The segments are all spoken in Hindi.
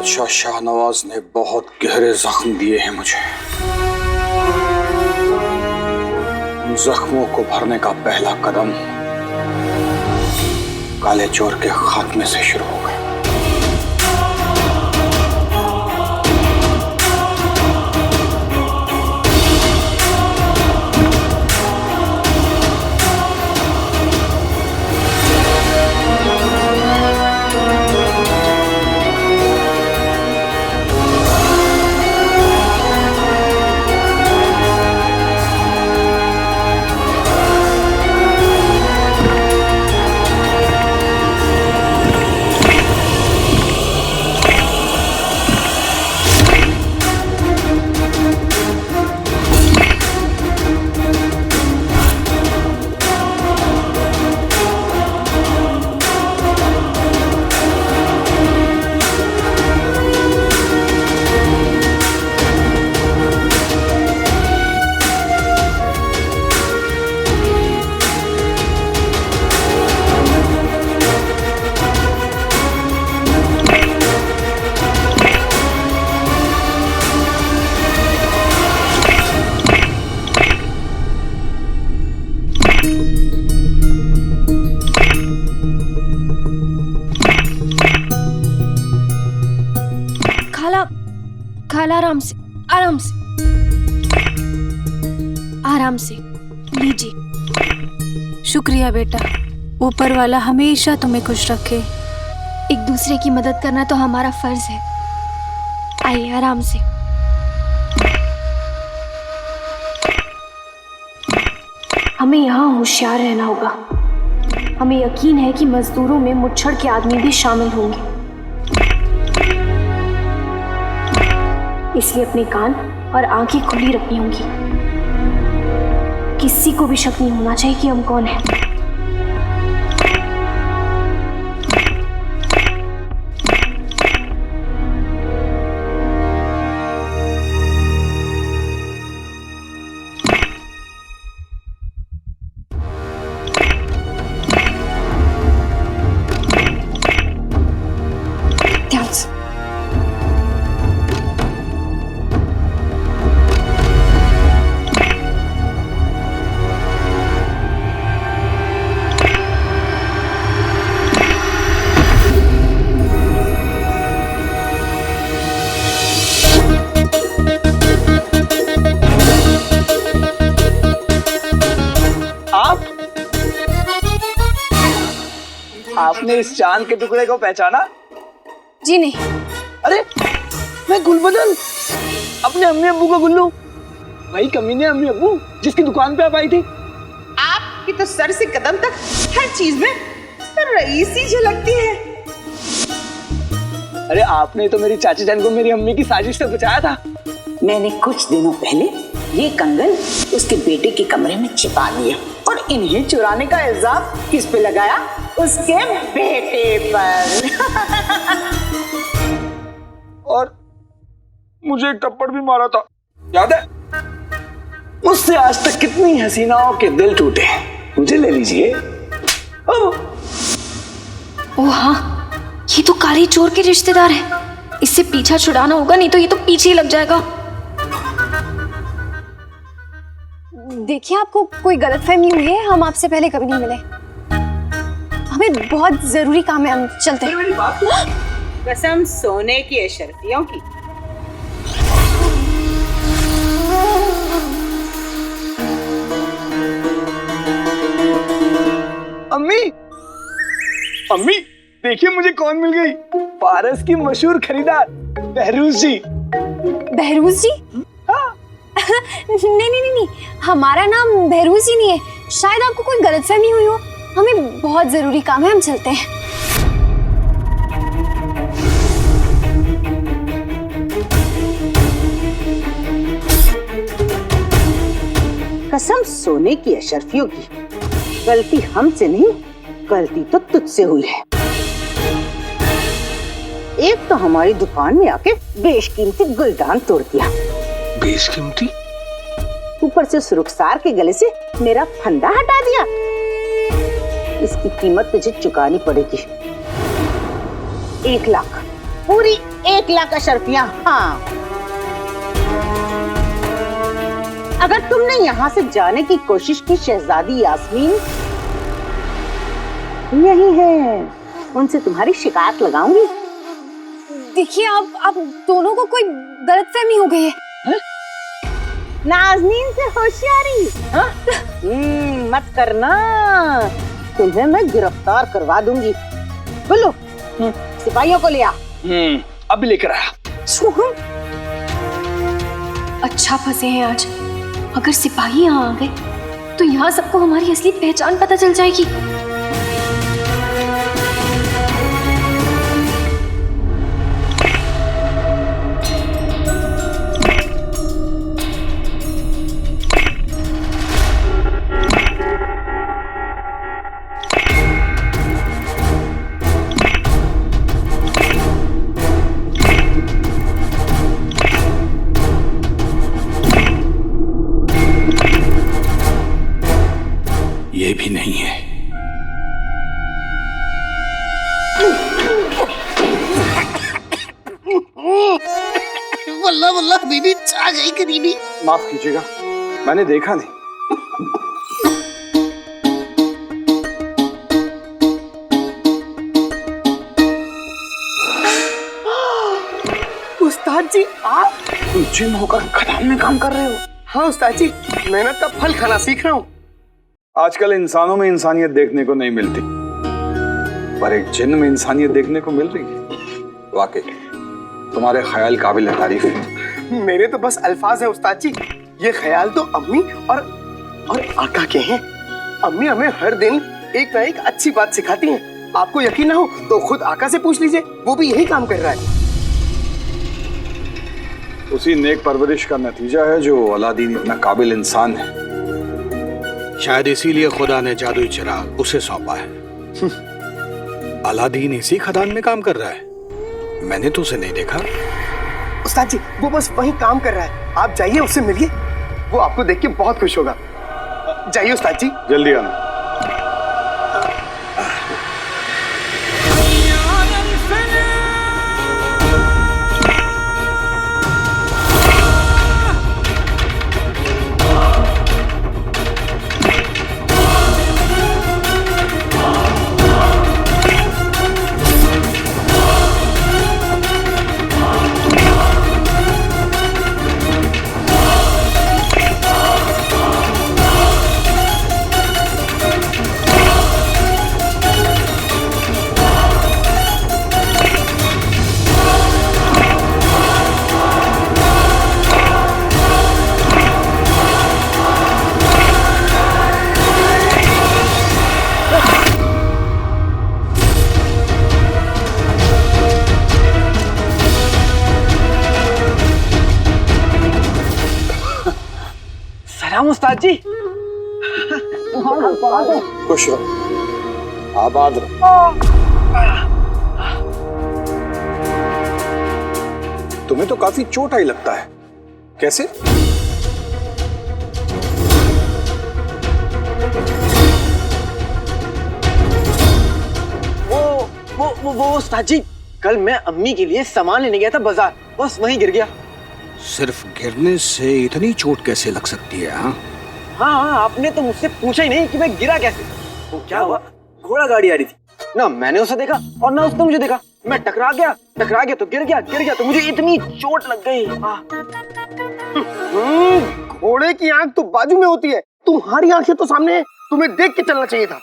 बादशाह शाहनवाज ने बहुत गहरे जख्म दिए हैं मुझे। उन जख्मों को भरने का पहला कदम काले चोर के खात्मे से शुरू हो गया। खाला आराम से आराम से लीजिए। शुक्रिया बेटा, ऊपर वाला हमेशा तुम्हें खुश रखे। एक दूसरे की मदद करना तो हमारा फर्ज है। आइए आराम से। हमें यहाँ होशियार रहना होगा। हमें यकीन है कि मजदूरों में मुच्छड़ के आदमी भी शामिल होंगे, इसलिए अपने कान और आंखें खुली रखनी होंगी। किसी को भी शक नहीं होना चाहिए कि हम कौन हैं। ध्यान से। आपने इस चांद के टुकड़े को पहचाना? जी नहीं। अरे मैं गुलबदन, अपने अम्मी अब्बू का गुल्लू, वही कमीने अम्मी अब्बू जिसकी दुकान पे आप आई थी। आपकी तो सर से कदम तक हर चीज में तो रईसी झलकती है। अरे आपने तो मेरी चाची जान को मेरी अम्मी की साजिश से बचाया था। मैंने कुछ दिनों पहले ये कंगन उसके बेटे के कमरे में छिपा दिया और इन्हें चुराने का इल्जाम किस पे लगाया? उसके बेटे पर। और मुझे एक थप्पड़ भी मारा था, याद है? मुझसे आज तक कितनी हसीनाओं के दिल टूटे, मुझे ले लीजिए। ओह हाँ, ये तो काली चोर के रिश्तेदार है। इससे पीछा छुड़ाना होगा, नहीं तो ये तो पीछे ही लग जाएगा। देखिए, आपको कोई गलतफहमी हुई है। हम आपसे पहले कभी नहीं मिले। हमें बहुत जरूरी काम है, हम चलते हैं। मेरी बात कसम सोने की अशरफियों की। अम्मी, अम्मी देखिए मुझे कौन मिल गई। पारस की मशहूर खरीदार बहरूज जी। बहरूज जी? हाँ। नहीं, हमारा नाम बहरूज जी नहीं है। शायद आपको कोई गलतफहमी हुई हो। हमें बहुत जरूरी काम है, हम चलते हैं। कसम सोने की अशरफियों की। गलती हमसे नहीं, गलती तो तुझसे हुई है। एक तो हमारी दुकान में आके बेशकीमती गुलदान तोड़ दिया। बेशकीमती? ऊपर से उस रुखसार के गले से मेरा फंदा हटा दिया। इसकी कीमत तुझे चुकानी पड़ेगी। 1 लाख। पूरी 1 लाख अशर्फियां। हाँ, अगर तुमने यहाँ से जाने की कोशिश की शहजादी यास्मीन यही है, उनसे तुम्हारी शिकायत लगाऊंगी। देखिए आप दोनों को कोई गलतफहमी हो गई है। नाज़नीन से होशियारी मत करना, तुम्हें मैं गिरफ्तार करवा दूंगी। बोलो, सिपाहियों को ले आ। अभी लेकर आया। अच्छा फंसे हैं आज। अगर सिपाही यहाँ आ गए तो यहाँ सबको हमारी असली पहचान पता चल जाएगी। ये भी नहीं है। वल्ला वल्ला बीबी आ गई करीबी। माफ कीजिएगा, मैंने देखा नहीं। उस्ताद जी आप? जिन होकर खदान में काम कर रहे हो? हाँ उस्ताद जी, मेहनत का फल खाना सीख रहा हूँ। आजकल इंसानों में इंसानियत देखने को नहीं मिलती, पर एक जिन में इंसानियत देखने को मिल रही है। वाकई तुम्हारे ख्याल काबिल तारीफ है। मेरे तो बस अल्फाज है उस्ताद जी। ये ख्याल तो अम्मी और आका के हैं। अम्मी हमें हर दिन एक ना एक अच्छी बात सिखाती हैं। आपको यकीन ना हो तो खुद आका से पूछ लीजिए, वो भी यही काम कर रहा है। उसी नेक परवरिश का नतीजा है जो अलादीन इतना काबिल इंसान है। शायद इसीलिए खुदा ने जादुई चिराग उसे सौंपा है। अलादीन इसी खदान में काम कर रहा है। मैंने तो उसे नहीं देखा। उस्ताद जी वो बस वही काम कर रहा है, आप जाइए उससे मिलिए, वो आपको देख के बहुत खुश होगा। जाइए उस्ताद जी। जल्दी आना। सलाम उस्ताद जी। खुश रहो, आबाद रहो। तुम्हें तो काफी चोट आई लगता है, कैसे? वो उस्ताद जी, कल मैं अम्मी के लिए सामान लेने गया था बाजार, बस वहीं गिर गया। सिर्फ गिरने से इतनी चोट कैसे लग सकती है? हाँ, आपने तो मुझसे पूछा ही नहीं कि मैं गिरा कैसे। तो क्या हुआ? घोड़ा गाड़ी आ रही थी ना, मैंने उसे देखा और ना उसने मुझे देखा। मैं टकरा गया तो गिर गया तो मुझे इतनी चोट लग गई। घोड़े की आंख तो बाजू में होती है, तुम्हारी आंखें तो सामने है, तुम्हें देख के चलना चाहिए था।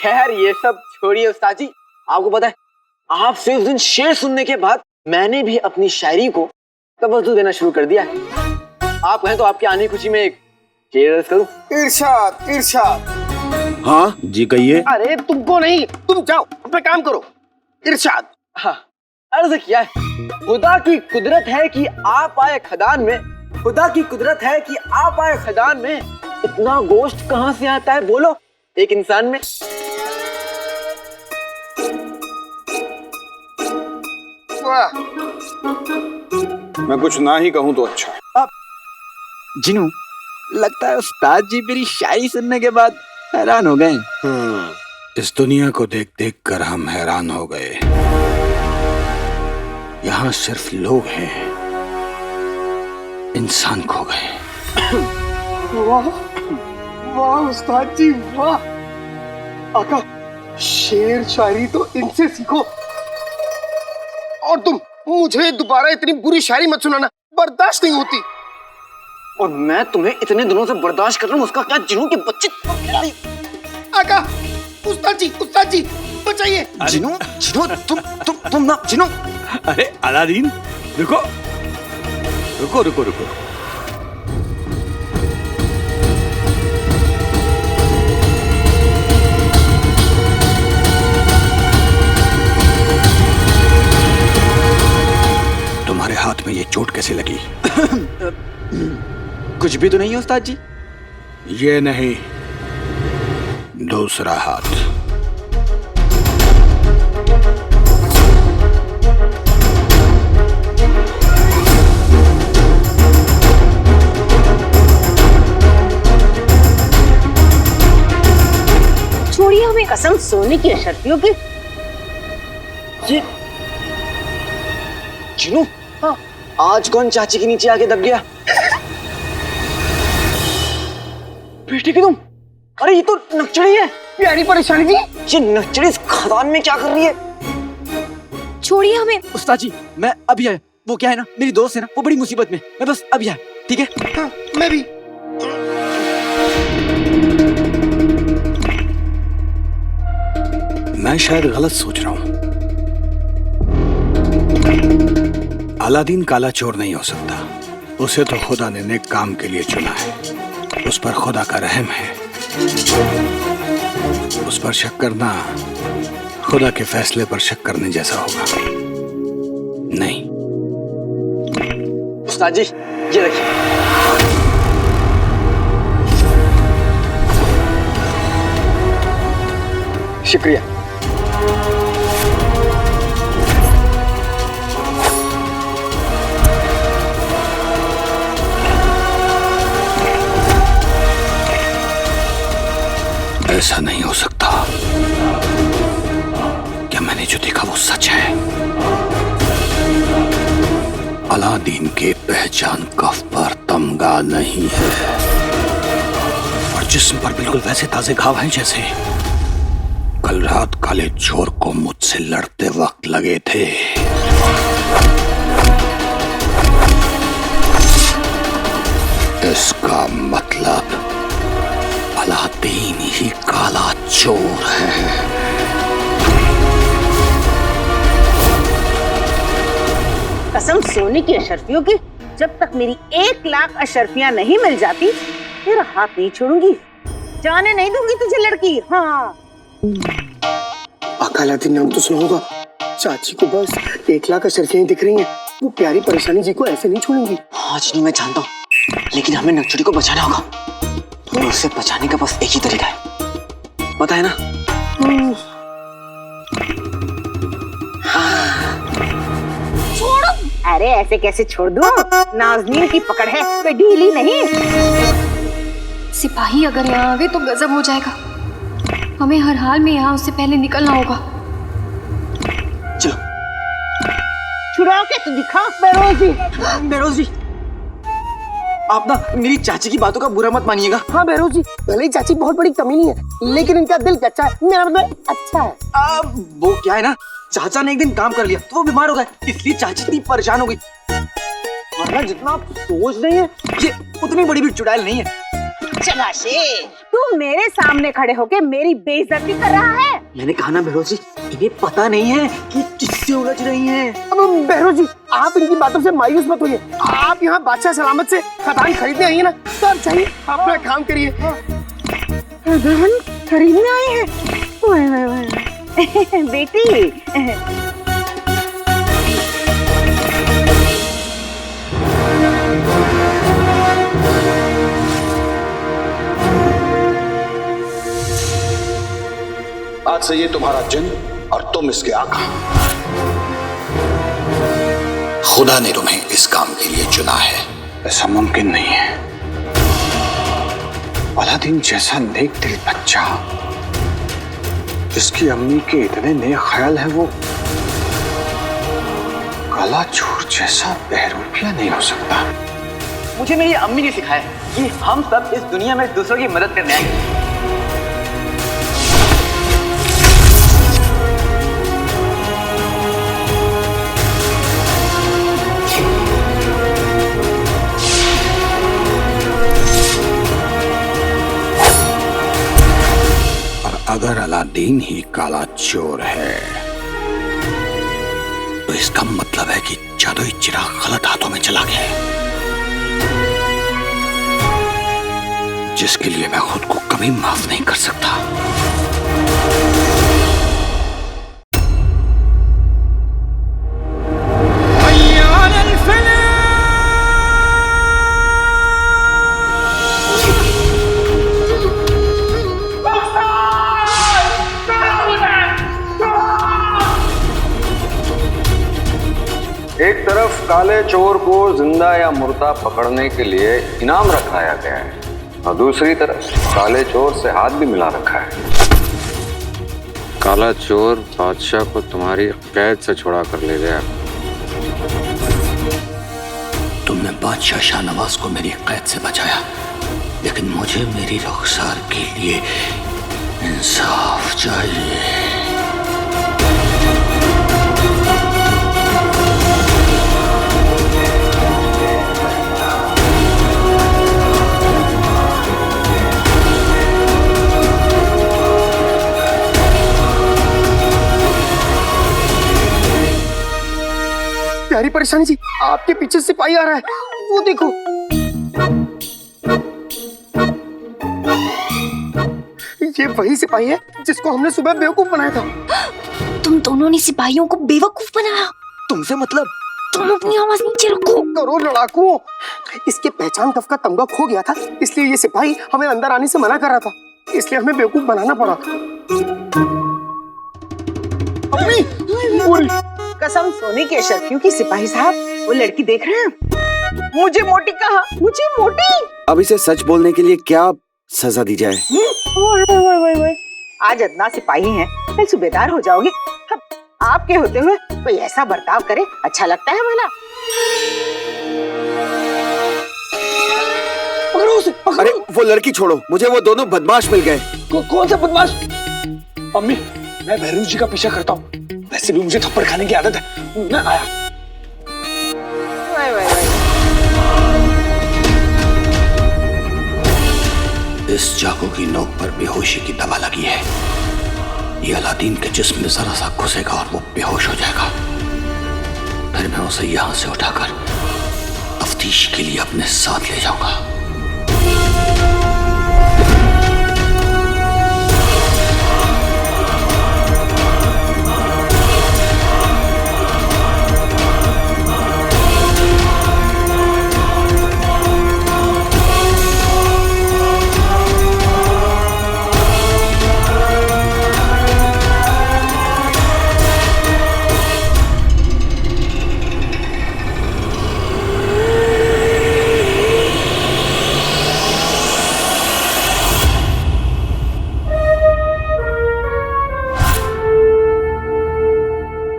खैर ये सब छोड़िए उस्ताद जी, आपको पता है आपसे उस दिन शेर सुनने के बाद मैंने भी अपनी शायरी को तवज्जो देना शुरू कर दिया है। आप कहें तो आपकी आने की खुशी में एक शेर अर्ज करूं? इरशाद इरशाद। हाँ जी कहिए। अरे तुमको नहीं, तुम जाओ अपना काम करो। इरशाद। हाँ, अर्ज किया है, खुदा की कुदरत है कि आप आए खदान में, खुदा की कुदरत है कि आप आए खदान में, इतना गोश्त कहाँ से आता है बोलो एक इंसान में? मैं कुछ ना ही कहूं तो अच्छा है। जिनू, लगता है उस्ताद जी मेरी शायरी सुनने के बाद हैरान हो गए। इस दुनिया को देख देख कर हम हैरान हो गए। यहाँ सिर्फ लोग हैं, इंसान खो गए। वाह वाह उस्ताद जी वाह। आका शेर शायरी तो इनसे सीखो। और तुम मुझे दोबारा इतनी बुरी शायरी मत सुनाना, बर्दाश्त नहीं होती। और मैं तुम्हें इतने दिनों से बर्दाश्त कर रहा हूँ, उसका क्या जिनू के बच्चे। आका उस्ताद जी बचाइए। जिनू जिनू तुम ना जिनू। अरे अलादीन, रुको रुको रुको रुको। तुम्हारे हाथ में ये चोट कैसे लगी? कुछ भी तो नहीं है उस्ताद जी। ये नहीं, दूसरा हाथ। छोड़िए हमें। कसम सोने की अशर्फियों की। ये जिनू, हाँ, आज कौन चाची के नीचे आके दब गया? बेटी की तुम? अरे ये तो नक्चड़ी है। प्यारी परेशानी जी। ये नक्चड़ी इस खदान में क्या कर रही है? छोड़िए हमें। उस्ताद जी मैं अभी आया। वो क्या है ना, मेरी दोस्त है ना, वो बड़ी मुसीबत में, मैं बस अभी आया, ठीक है? हाँ, मैं भी। मैं शायद गलत सोच रहा हूं। अलादीन काला चोर नहीं हो सकता। उसे तो खुदा ने नेक काम के लिए चुना है। उस पर खुदा का रहम है। उस पर शक करना खुदा के फैसले पर शक करने जैसा होगा। नहीं। उस्ताद जी ये देखिए। शुक्रिया। ऐसा नहीं हो सकता। क्या मैंने जो देखा वो सच है? अलादीन के पहचान कफ पर तमगा नहीं है और जिस्म पर बिल्कुल वैसे ताजे घाव हैं जैसे कल रात काले चोर को मुझसे लड़ते वक्त लगे थे। इसका मतलब अलादीन ही काला चोर है। कसम सोने की अशर्फियों की, जब तक मेरी 1 लाख अशर्फियां नहीं मिल जाती तेरा हाथ नहीं छोड़ूंगी, जाने नहीं दूंगी तुझे लड़की। हाँ आका अलादीन नाम तो सुना होगा। चाची को बस 1 लाख अशर्फियां दिख रही हैं। वो प्यारी परेशानी जी को ऐसे नहीं छोड़ेंगी। हाँ जिनू मैं जानता हूँ, लेकिन हमें नक्चड़ी को बचाना होगा और उसे बचाने का बस एक ही तरीका है, पता है ना? छोड़ो। अरे ऐसे कैसे छोड़ दूं? नाज़नीन की पकड़ है, कोई ढीली नहीं। सिपाही अगर यहाँ आवे तो गजब हो जाएगा। हमें हर हाल में यहाँ उससे पहले निकलना होगा। चलो। छुड़ाओ के तो दिखा। बेरोज जी, आप ना मेरी चाची की बातों का बुरा मत मानिएगा। हाँ बहरोज जी, भले ही चाची बहुत बड़ी कमीनी है, लेकिन इनका दिल कच्चा है। मेरा मतलब अच्छा है। वो क्या है ना, चाचा ने एक दिन काम कर लिया तो वो बीमार हो गए, इसलिए चाची इतनी परेशान हो गई। वरना जितना आप सोच रहे हैं ये उतनी बड़ी भी चुड़ैल नहीं है। चलाशे, तू मेरे सामने खड़े होके मेरी बेइज्जती कर रहा है। मैंने कहा ना बहरोज जी, इन्हें पता नहीं है कि किससे उलझ रही हैं। अब बहरोज जी आप इनकी बातों से मायूस मत होइए। आप यहाँ बादशाह सलामत से खदान खरीदने आई है ना, तो आप चाहिए अपना काम करिए। खदान खरीदने आई है? बेटी आज से ये तुम्हारा जिन और तुम इसके आका। खुदा ने तुम्हें इस काम के लिए चुना है। ऐसा मुमकिन नहीं है। अलादीन जैसा नेक दिल बच्चा, जिसकी अम्मी के इतने नेक ख्याल हैं, वो काला चोर जैसा बहरूपिया नहीं हो सकता। मुझे मेरी अम्मी ने सिखाया कि हम सब इस दुनिया में दूसरों की मदद करने आए। अगर अलादीन ही काला चोर है तो इसका मतलब है कि जादुई चिराग गलत हाथों में चला गया है, जिसके लिए मैं खुद को कभी माफ नहीं कर सकता। एक तरफ काले चोर को जिंदा या मुर्दा पकड़ने के लिए इनाम रखाया गया है और दूसरी तरफ काले चोर से हाथ भी मिला रखा है। काला चोर बादशाह को तुम्हारी कैद से छुड़ा कर ले गया। तुमने बादशाह शाहनवाज को मेरी कैद से बचाया, लेकिन मुझे मेरी रुखसार के लिए इंसाफ चाहिए। प्यारी परेशानी जी, आपके पीछे सिपाही आ रहा है, वो देखो। ये वही सिपाही है जिसको हमने सुबह बेवकूफ बनाया था। तुम दोनों ने सिपाहियों को बेवकूफ बनाया। तुमसे मतलब? तुम अपनी आवाज नीचे रखो। करो लड़ाकू, इसके पहचान कफ का तमगा खो गया था, इसलिए ये सिपाही हमें अंदर आने से मना कर रहा था, इसलिए हमें बेवकूफ बनाना पड़ा। कसम सोने के शर्फियों की सिपाही साहब, वो लड़की देख रहे हैं? मुझे मोटी कहा, मुझे मोटी। अब इसे सच बोलने के लिए क्या सजा दी जाए? ओए, आज अदना सिपाही हैं, कल सूबेदार हो जाओगे। अब आपके होते हुए कोई ऐसा बर्ताव करे, अच्छा लगता है भला? पकड़ो उसे, पकड़ो। अरे वो लड़की छोड़ो, मुझे वो दोनों बदमाश मिल गए। कौन सा बदमाश? अम्मी, मैं भैरू जी का पीछा करता हूँ, वैसे भी मुझे थप्पड़ खाने की आदत है। मैं आया। इस चाकू की नोक पर बेहोशी की दवा लगी है। ये अलादीन के जिस्म में जरा सा घुसेगा और वो बेहोश हो जाएगा। फिर मैं उसे यहां से उठाकर तफ्तीश के लिए अपने साथ ले जाऊंगा।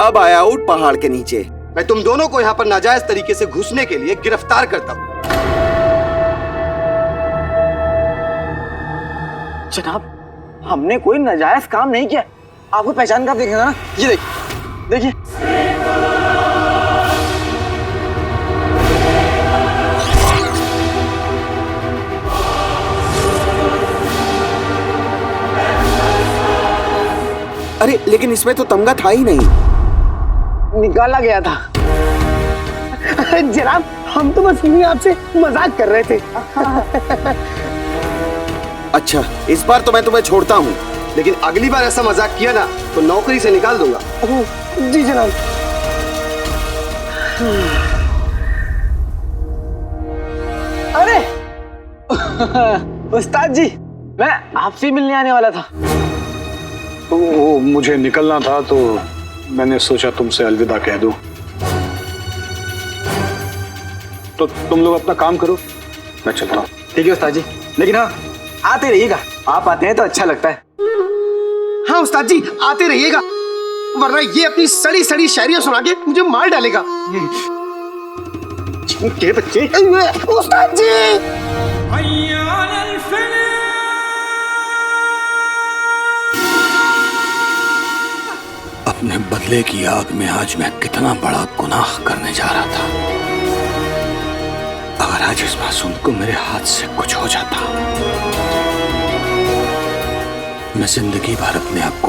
अब आया आउट पहाड़ के नीचे। मैं तुम दोनों को यहाँ पर नाजायज तरीके से घुसने के लिए गिरफ्तार करता हूँ। जनाब, हमने कोई नाजायज काम नहीं किया। आपको पहचान कर देखेगा ना, ये देखिए, देखिए। अरे लेकिन इसमें तो तमगा था ही नहीं। निकाला गया था। जनाब, हम तो बस यूं ही आपसे मजाक कर रहे थे। अच्छा, इस बार तो मैं तुम्हें छोड़ता हूँ, लेकिन अगली बार ऐसा मजाक किया ना तो नौकरी से निकाल दूंगा। जी जनाब। अरे उस्ताद जी, मैं आपसे मिलने आने वाला था। वो मुझे निकलना था तो मैंने सोचा तुमसे अलविदा कह दूं। तो तुम लोग अपना काम करो, मैं चलता हूँ। ठीक है उस्ताद जी, लेकिन हाँ, आते रहिएगा। आप आते हैं तो अच्छा लगता है। हाँ उस्ताद जी, आते रहिएगा। वरना ये अपनी सड़ी सड़ी शायरियां सुना के मुझे मार डालेगा। के बच्चे। उस्ताद जी। अपने बदले की आग में आज मैं कितना बड़ा गुनाह करने जा रहा था। अगर आज इस मासूम को मेरे हाथ से कुछ हो जाता, मैं जिंदगी भर अपने आप